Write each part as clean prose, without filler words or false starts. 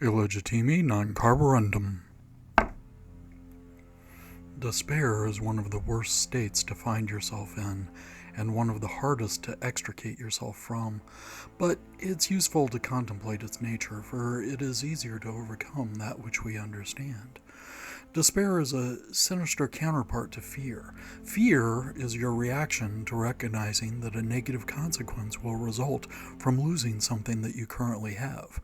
Illegitimi non carborundum. Despair is one of the worst states to find yourself in, and one of the hardest to extricate yourself from, but it's useful to contemplate its nature, for it is easier to overcome that which we understand. Despair is a sinister counterpart to fear. Fear is your reaction to recognizing that a negative consequence will result from losing something that you currently have.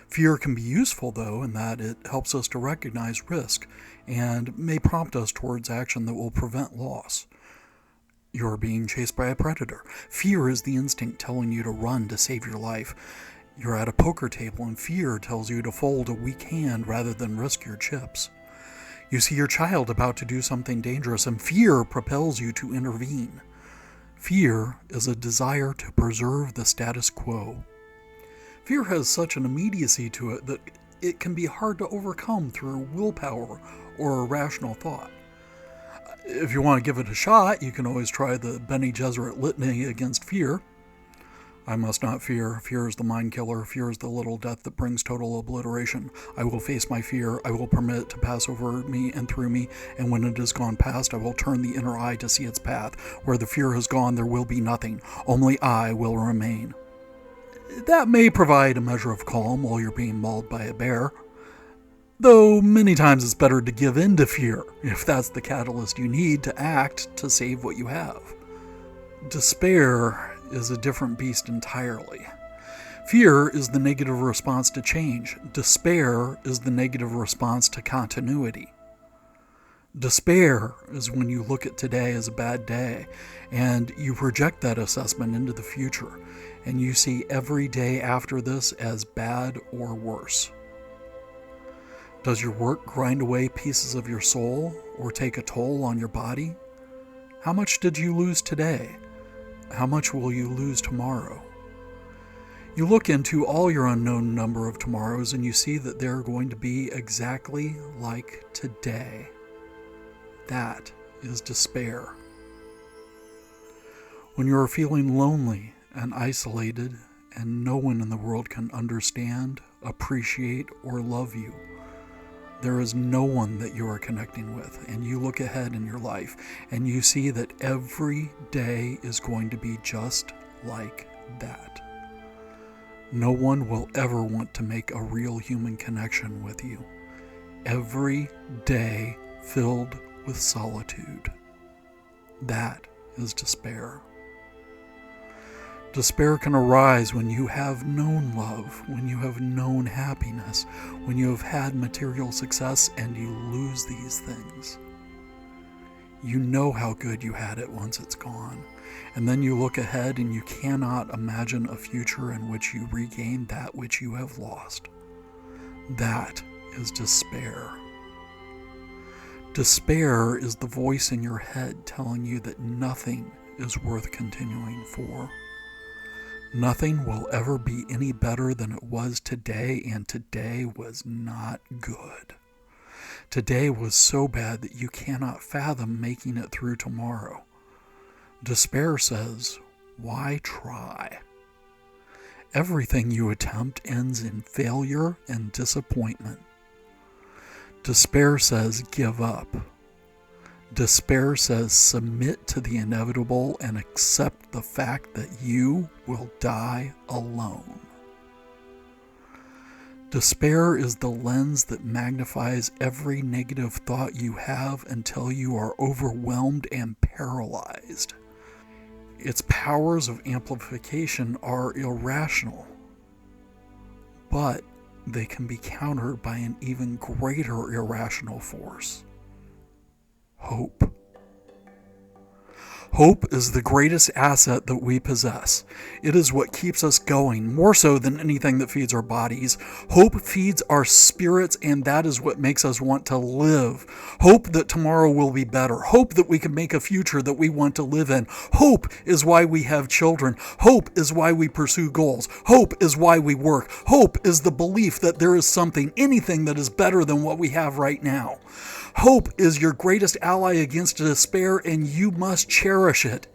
Fear can be useful, though, in that it helps us to recognize risk and may prompt us towards action that will prevent loss. You're being chased by a predator. Fear is the instinct telling you to run to save your life. You're at a poker table and fear tells you to fold a weak hand rather than risk your chips. You see your child about to do something dangerous and fear propels you to intervene. Fear is a desire to preserve the status quo. Fear has such an immediacy to it that it can be hard to overcome through willpower or a rational thought. If you want to give it a shot, you can always try the Bene Gesserit litany against fear. I must not fear. Fear is the mind killer. Fear is the little death that brings total obliteration. I will face my fear. I will permit it to pass over me and through me, and when it is gone past, I will turn the inner eye to see its path. Where the fear has gone, there will be nothing. Only I will remain. That may provide a measure of calm while you're being mauled by a bear, though many times it's better to give in to fear if that's the catalyst you need to act to save what you have. Despair is a different beast entirely. Fear is the negative response to change. Despair is the negative response to continuity. Despair is when you look at today as a bad day and you project that assessment into the future and you see every day after this as bad or worse. Does your work grind away pieces of your soul or take a toll on your body? How much did you lose today? How much will you lose tomorrow? You look into all your unknown number of tomorrows and you see that they're going to be exactly like today. That is despair. When you are feeling lonely and isolated and no one in the world can understand, appreciate, or love you, there is no one that you are connecting with, and you look ahead in your life and you see that every day is going to be just like that. No one will ever want to make a real human connection with you. Every day filled with solitude. That is despair. Despair can arise when you have known love, when you have known happiness, when you have had material success and you lose these things. You know how good you had it once it's gone, and then you look ahead and you cannot imagine a future in which you regain that which you have lost. That is despair. Despair is the voice in your head telling you that nothing is worth continuing for. Nothing will ever be any better than it was today, and today was not good. Today was so bad that you cannot fathom making it through tomorrow. Despair says, why try? Everything you attempt ends in failure and disappointment. Despair says, give up. Despair says, submit to the inevitable and accept the fact that you will die alone. Despair is the lens that magnifies every negative thought you have until you are overwhelmed and paralyzed. Its powers of amplification are irrational, but they can be countered by an even greater irrational force. Hope. Hope is the greatest asset that we possess. It is what keeps us going, more so than anything that feeds our bodies. Hope feeds our spirits, and that is what makes us want to live. Hope that tomorrow will be better. Hope that we can make a future that we want to live in. Hope is why we have children. Hope is why we pursue goals. Hope is why we work. Hope is the belief that there is something, anything that is better than what we have right now. Hope is your greatest ally against despair, and you must cherish it.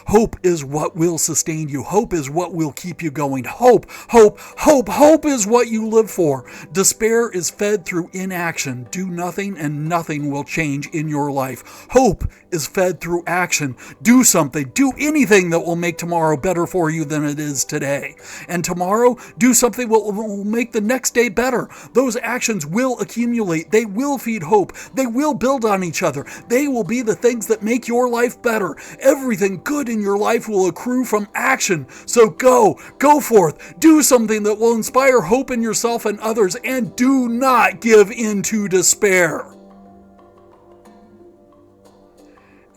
Hope is what will sustain you. Hope is what will keep you going. Hope, hope, hope, hope is what you live for. Despair is fed through inaction. Do nothing and nothing will change in your life. Hope is fed through action. Do something. Do anything that will make tomorrow better for you than it is today. And tomorrow, do something that will make the next day better. Those actions will accumulate. They will feed hope. They will build on each other. They will be the things that make your life better. Everything good in your life will accrue from action. So go forth. Do something that will inspire hope in yourself and others, and do not give in to despair.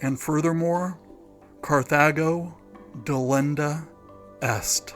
And furthermore, Carthago delenda est.